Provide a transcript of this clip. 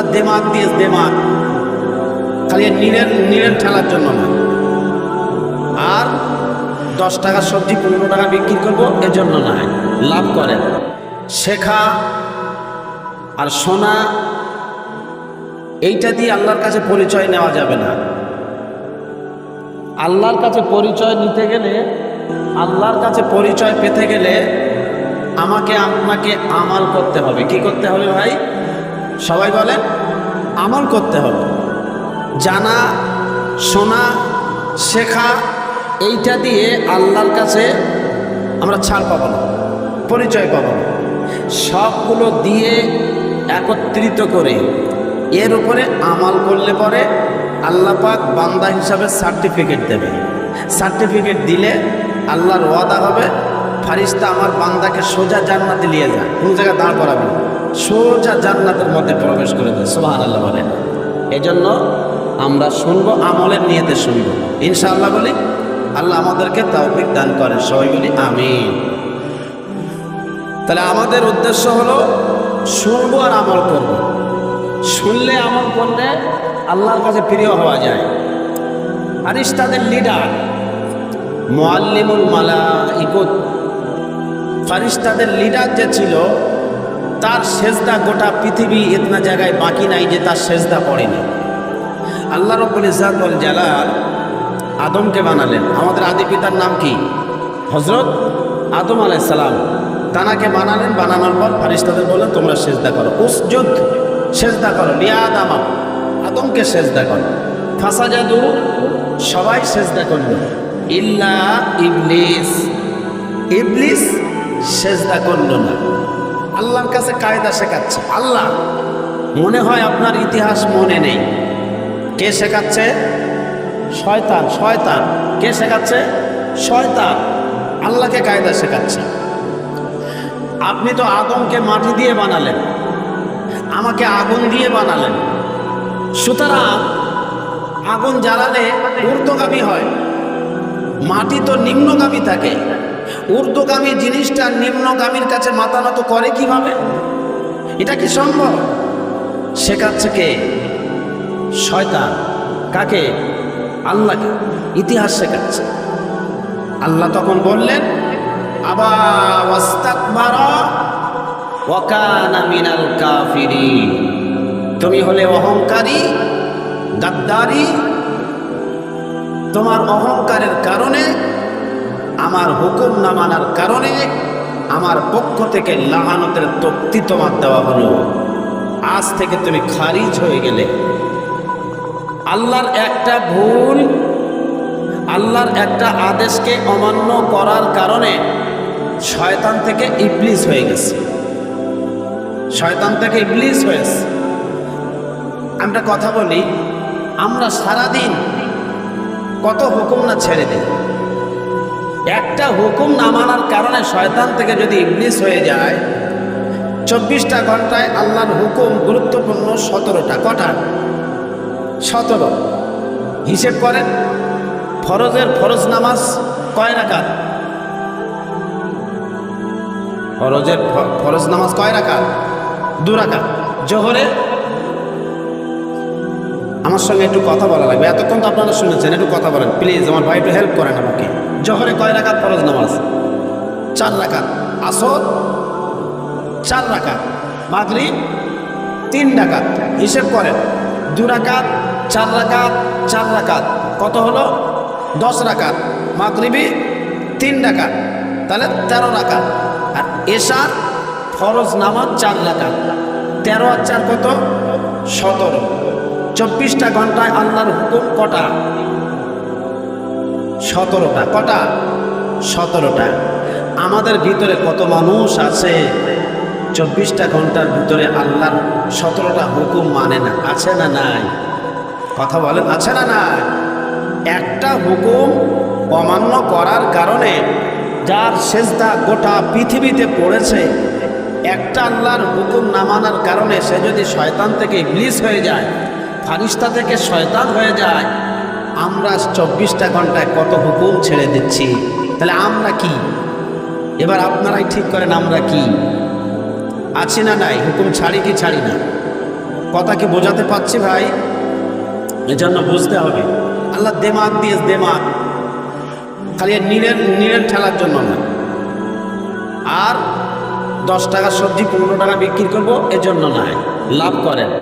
আল্লাহ দেমাগ দিয়ে, দেমাগ খালি নীড়ের ঠেলার জন্য না। আর 10 টাকার সবজি 15 টাকা বিক্রি করবো এজন্য নয়, লাভ করেন। শেখা আর শোনা এইটা দিয়ে আল্লাহর কাছে পরিচয় নেওয়া যাবে না। আল্লাহর কাছে পরিচয় নিতে গেলে, আল্লাহর কাছে পরিচয় পেতে গেলে আমাকে আপনাকে আমাল করতে হবে। কি করতে হবে ভাই? সবাই বলেন, আমল করতে হবে। জানা, শোনা, শেখা এইটা দিয়ে আল্লাহর কাছে আমরা ছাড় পাবো না, পরিচয় পাবো না। সবগুলো দিয়ে একত্রিত করে এর উপরে আমাল করলে পরে আল্লাহ পাক বান্দা হিসাবে সার্টিফিকেট দেবে। সার্টিফিকেট দিলে আল্লাহর ওয়াদা হবে, ফারিস্তা আমার বান্দাকে সোজা জান্নাতে নিয়ে যায়, কোন জায়গায় দাঁড় করাবে, সোজা জান্নাতের মধ্যে প্রবেশ করে দেয়। সুবহানাল্লাহ বলেন। এজন্য আমরা শুনবো, আমলের নিয়তে শুনবো ইনশাআল্লাহ বলি। আল্লাহ আমাদেরকে তৌফিক দান করেন, সবাই বলি আমিন। তাহলে আমাদের উদ্দেশ্য হলো শুনবো আর আমল করব। শুনলে আমল করলে আল্লাহর কাছে প্রিয় হওয়া যায়। ফারিস্তাদের লিডার মুআল্লিমুল মালাইকাত, ফারিস্তাদের লিডার যে ছিল, তার সেজদা গোটা পৃথিবী এতনা জায়গায় বাকি নাই যে তার সেজদা পড়েনি। আল্লাহ রাব্বুল ইজ্জত ওয়াল জালাল আদমকে বানালেন। আমাদের আদি পিতার নাম কি? হযরত আদম আলাইহিস সালাম। তানাকে বানালেন, বানানোর পর ফারিস্তাদের বললেন তোমরা সেজদা করো, উসজুদ, সেজদা করো, লিআদম, আদমকে সেজদা করো। ফাসাজাদু, সবাই সেজদা করল, ইল্লা ইবলিস, ইবলিস সেজদা করল না। আল্লাহর কাছে কায়দা শেখাচ্ছে আল্লাহ। মনে হয় আপনার ইতিহাস মনে নেই। কে শেখাচ্ছে? শয়তান। শয়তান কে শেখাচ্ছে? শয়তান আল্লাহকে কায়দা শেখাচ্ছে। আপনি তো আদমকে মাটি দিয়ে বানালেন, আমাকে আগুন দিয়ে বানালেন। সুতরাং আগুন জ্বালালে ঊর্ধ্বগামী হয়, মাটি তো নিম্নগামী থাকে। ঊর্ধ্বগামী জিনিসটা নিম্নগামীর কাছে মাথা নত করে কিভাবে? এটা কি সম্ভব? শেখাচ্ছে কে? শয়তান। কাকে? আল্লাহকে। ইতিহাস শেখাচ্ছে। আল্লাহ তখন বললেন আবা ওয়াস্তাকবারা ওয়া কানা মিনাল কাফিরিন, তুমি হলে অহংকারী, গাদ্দারি। তোমার অহংকারের কারণে, আমার হুকুম না মানার কারণে আমার পক্ষ থেকে লাআনতের তক্তি তোমার দেওয়া হলো। আজ থেকে তুমি খারিজ হয়ে গেলে। আল্লাহর একটা ভুল, আল্লাহর একটা আদেশকে অমান্য করার কারণে শয়তান থেকে ইবলিস হয়ে গেছে। শয়তান থেকে ইবলিস হয়েছে। আমরা কথা বলি, আমরা সারাদিন কত হুকুম না ছেড়ে দিই। একটা হুকুম না মানার কারণে শয়তান থেকে যদি ইবলিস হয়ে যায়, 24টা ঘন্টায় আল্লাহর হুকুম গুরুত্বপূর্ণ 17টা। কটা? 17। হিসেব করেন। ফরজ নামাজ কয় রাকাত? ফরজ নামাজ কয় রাকাত? 2 রাকাত। জোহরে, আমার সঙ্গে একটু কথা বলা লাগবে, এতক্ষণ তো আপনারা শুনেছেন, একটু কথা বলেন প্লিজ, আমার ভাই একটু হেল্প করেন আমাকে। জোহরে কয় রাকাত ফরজ নামাজ? 4 রাকাত। আসর 4 রাকাত। মাগরিব 3 রাকাত। হিসেব করেন, 2 রাকাত, 4 রাকাত, 4 রাকাত, কত হলো? 10 রাকাত। মাগরিবি 3 রাকাত, তাহলে 13 রাকাত। আর এশার ফরজ নামাজ 4 রাকাত। 13 আর 4 কত? 17। 24টা ঘন্টায় আল্লাহর হুকুম কটা? 17টা। কটা? 17টা। আমাদের ভিতরে কত মানুষ আছে 24টা ঘন্টার ভিতরে আল্লাহর 17টা হুকুম মানে না? আছে না নাই? কথা বলেন, আছে না নাই? একটা হুকুম অমান্য করার কারণে যার সেজদা গোটা পৃথিবীতে পড়েছে, একটা আল্লাহর হুকুম না মানার কারণে সে যদি শয়তান থেকে ইবলিস হয়ে যায়, ফারিস্তা থেকে শয়তান হয়ে যায়, আমরা 24টা ঘন্টায় কত হুকুম ছেড়ে দিচ্ছি। তাহলে আমরা কি? এবার আপনারাই ঠিক করেন আমরা কি? আছি না নাই? হুকুম ছাড়ি কি ছাড়ি না? কথা কি বোঝাতে পারছি ভাই? এজন্য বুঝতে হবে আল্লাহ দেমাগ দিয়ে, দেমাগ খালি নিরেন ঠেলার জন্য না। আর 10 টাকা সবজি 15 টাকা বিক্রি করবো এজন্য নয়, লাভ করেন।